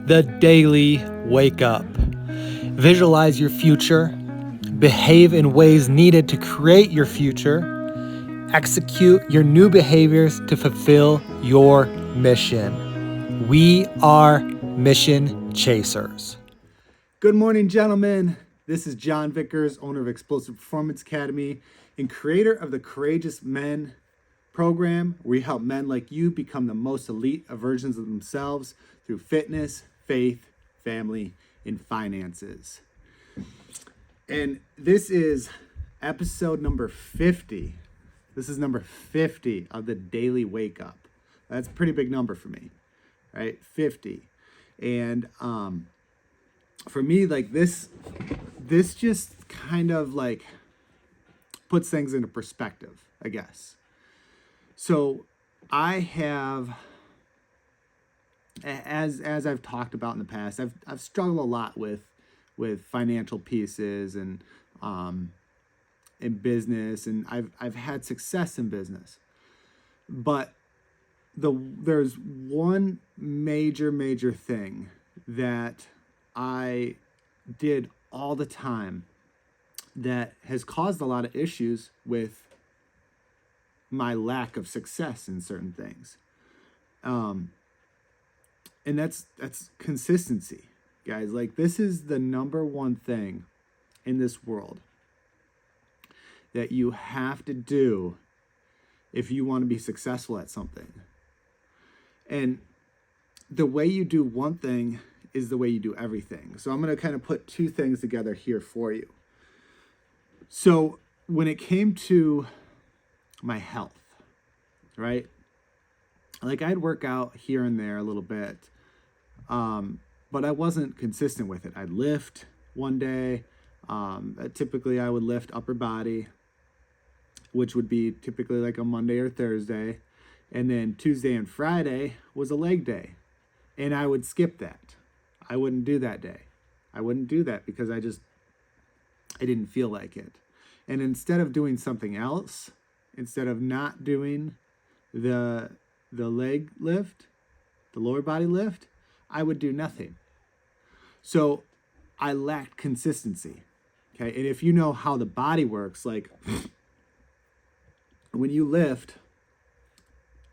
the daily wake up. Visualize your future, behave in ways needed to create your future, execute your new behaviors to fulfill your mission. We are mission chasers. Good morning, gentlemen. This is John Vickers, owner of Explosive Performance Academy and creator of the Courageous Men program, where we help men like you become the most elite versions of themselves through fitness, faith, family, and finances. And this is episode number 50. This is number 50 of the Daily Wake Up. That's a pretty big number for me, right? 50. And for me, like this just kind of like puts things into perspective, I guess. So I have, as I've talked about in the past, I've struggled a lot with financial pieces and in business, and I've had success in business, but there's one major thing that I did all the time that has caused a lot of issues with my lack of success in certain things. And that's consistency, guys. Like, this is the number one thing in this world that you have to do if you want to be successful at something. And the way you do one thing is the way you do everything. So I'm going to kind of put two things together here for you. So when it came to my health, right? Like, I'd work out here and there a little bit, but I wasn't consistent with it. I'd lift one day. Typically I would lift upper body, which would be typically like a Monday or Thursday. And then Tuesday and Friday was a leg day. And I would skip that. I wouldn't do that day. I wouldn't do that because I didn't feel like it. And instead of doing something else, instead of not doing the leg lift, the lower body lift, I would do nothing. So I lacked consistency. Okay. And if you know how the body works, like when you lift,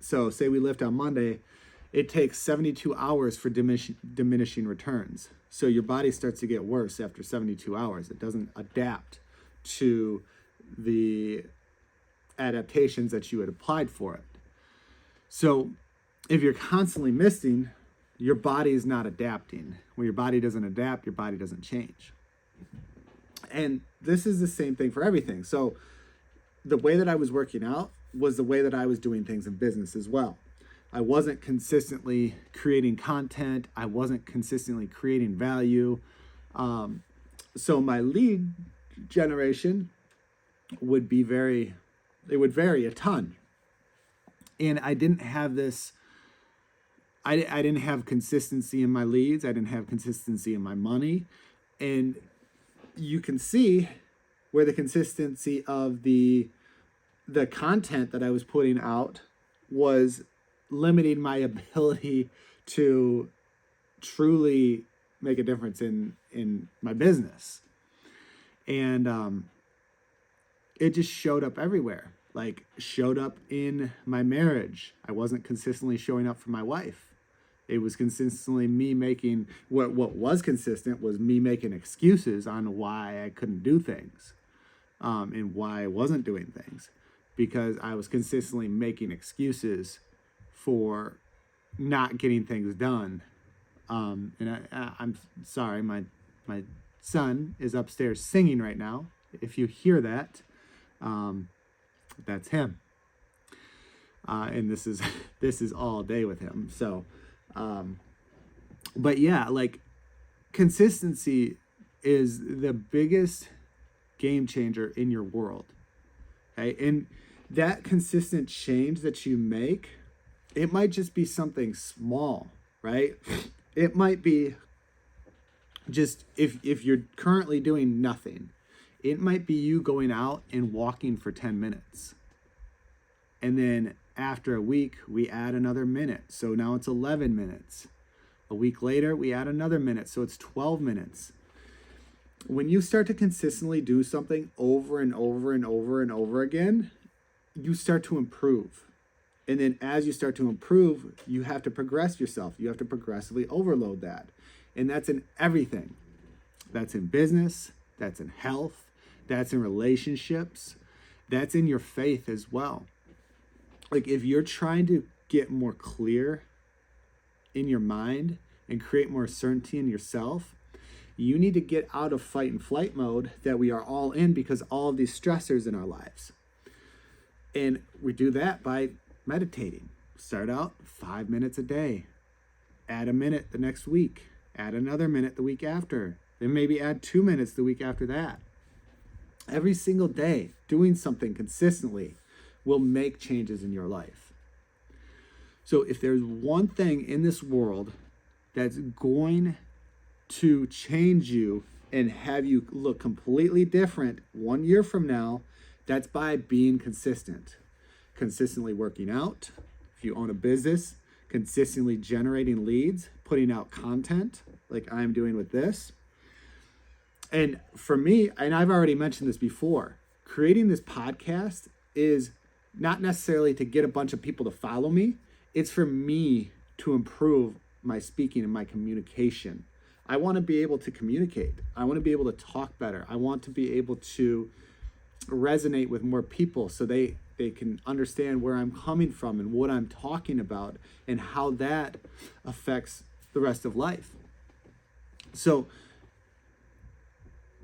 so say we lift on Monday, it takes 72 hours for diminishing returns. So your body starts to get worse after 72 hours. It doesn't adapt to the adaptations that you had applied for it. So if you're constantly missing, your body is not adapting. When your body doesn't adapt, your body doesn't change. And this is the same thing for everything. So the way that I was working out was the way that I was doing things in business as well. I wasn't consistently creating content. I wasn't consistently creating value. So my lead generation would vary a ton. And I didn't have this, I didn't have consistency in my leads. I didn't have consistency in my money. And you can see where the consistency of the content that I was putting out was limiting my ability to truly make a difference in my business. And it just showed up everywhere. Like, showed up in my marriage. I wasn't consistently showing up for my wife. It was consistently me making, what was consistent was me making excuses on why I couldn't do things, and why I wasn't doing things, because I was consistently making excuses for not getting things done. And I'm sorry, my son is upstairs singing right now. If you hear that, that's him. And this is all day with him. So, but yeah, like, consistency is the biggest game changer in your world. Okay. And that consistent change that you make, it might just be something small, right? It might be just, if you're currently doing nothing, it might be you going out and walking for 10 minutes. And then after a week, we add another minute. So now it's 11 minutes. A week later, we add another minute, so it's 12 minutes. When you start to consistently do something over and over and over and over again, you start to improve. And then as you start to improve, you have to progress yourself. You have to progressively overload that. And that's in everything. That's in business, that's in health, that's in relationships, that's in your faith as well. Like if you're trying to get more clear in your mind and create more certainty in yourself, you need to get out of fight and flight mode that we are all in because all of these stressors in our lives. And we do that by meditating. Start out 5 minutes a day. Add a minute the next week. Add another minute the week after. Then maybe add 2 minutes the week after that. Every single day, doing something consistently will make changes in your life. So if there's one thing in this world that's going to change you and have you look completely different 1 year from now, that's by being consistent. Consistently working out. If you own a business, consistently generating leads, putting out content like I'm doing with this. And for me, and I've already mentioned this before, creating this podcast is not necessarily to get a bunch of people to follow me. It's for me to improve my speaking and my communication. I want to be able to communicate. I want to be able to talk better. I want to be able to resonate with more people so they can understand where I'm coming from and what I'm talking about and how that affects the rest of life. So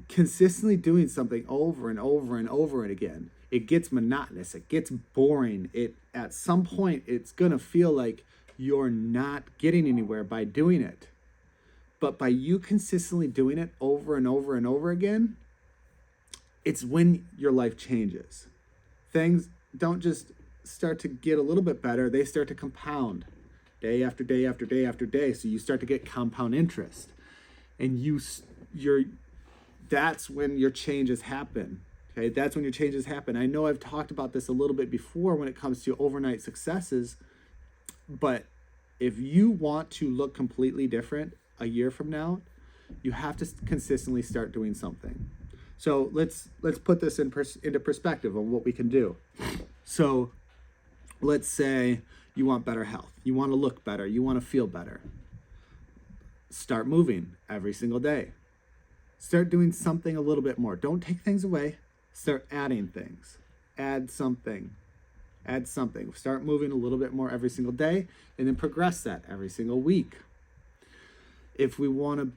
consistently doing something over and over and over and again, it gets monotonous, it gets boring. At some point it's going to feel like you're not getting anywhere by doing it. But by you consistently doing it over and over and over again, it's when your life changes. Things don't just start to get a little bit better, they start to compound day after day after day after day. So you start to get compound interest. And that's when your changes happen. Okay, that's when your changes happen. I know I've talked about this a little bit before when it comes to overnight successes, but if you want to look completely different a year from now, you have to consistently start doing something. So let's put this into perspective on what we can do. So let's say you want better health. You want to look better. You want to feel better. Start moving every single day. Start doing something a little bit more. Don't take things away. Start adding things. Add something. Add something. Start moving a little bit more every single day and then progress that every single week. If we want to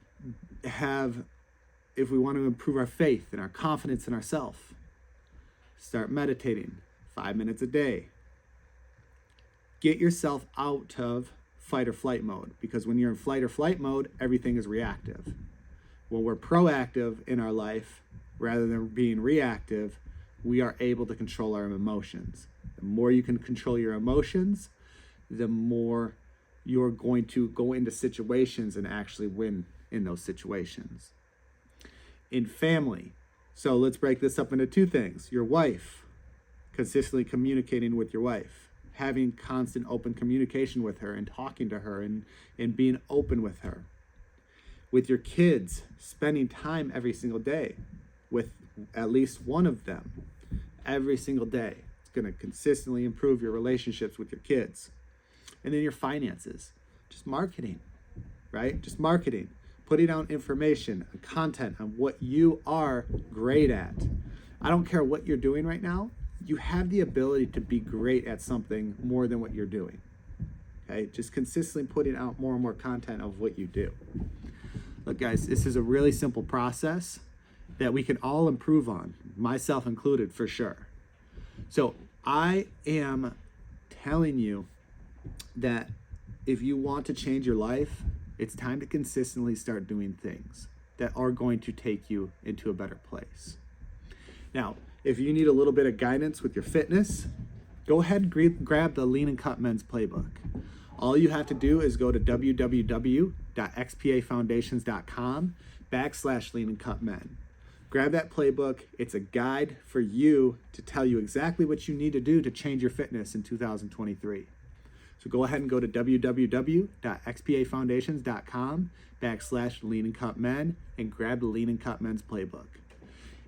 improve our faith and our confidence in ourselves, start meditating 5 minutes a day. Get yourself out of fight or flight mode, because when you're in flight or flight mode, everything is reactive. When we're proactive in our life, rather than being reactive, we are able to control our emotions. The more you can control your emotions, the more you're going to go into situations and actually win in those situations. In family, so let's break this up into two things. Your wife, consistently communicating with your wife, having constant open communication with her and talking to her and being open with her. With your kids, spending time every single day with at least one of them every single day. It's going to consistently improve your relationships with your kids. And then your finances, just marketing, right? Just marketing, putting out information and content on what you are great at. I don't care what you're doing right now. You have the ability to be great at something more than what you're doing. Okay, just consistently putting out more and more content of what you do. Look, guys, this is a really simple process that we can all improve on, myself included, for sure. So I am telling you that if you want to change your life, it's time to consistently start doing things that are going to take you into a better place. Now, if you need a little bit of guidance with your fitness, go ahead and grab the Lean and Cut Men's Playbook. All you have to do is go to www.xpafoundations.com/Lean and Cut Men. Grab that playbook. It's a guide for you to tell you exactly what you need to do to change your fitness in 2023. So go ahead and go to www.xpafoundations.com/Lean and Cut Men and grab the Lean and Cut Men's playbook.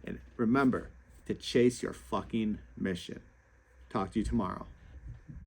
And remember to chase your fucking mission. Talk to you tomorrow.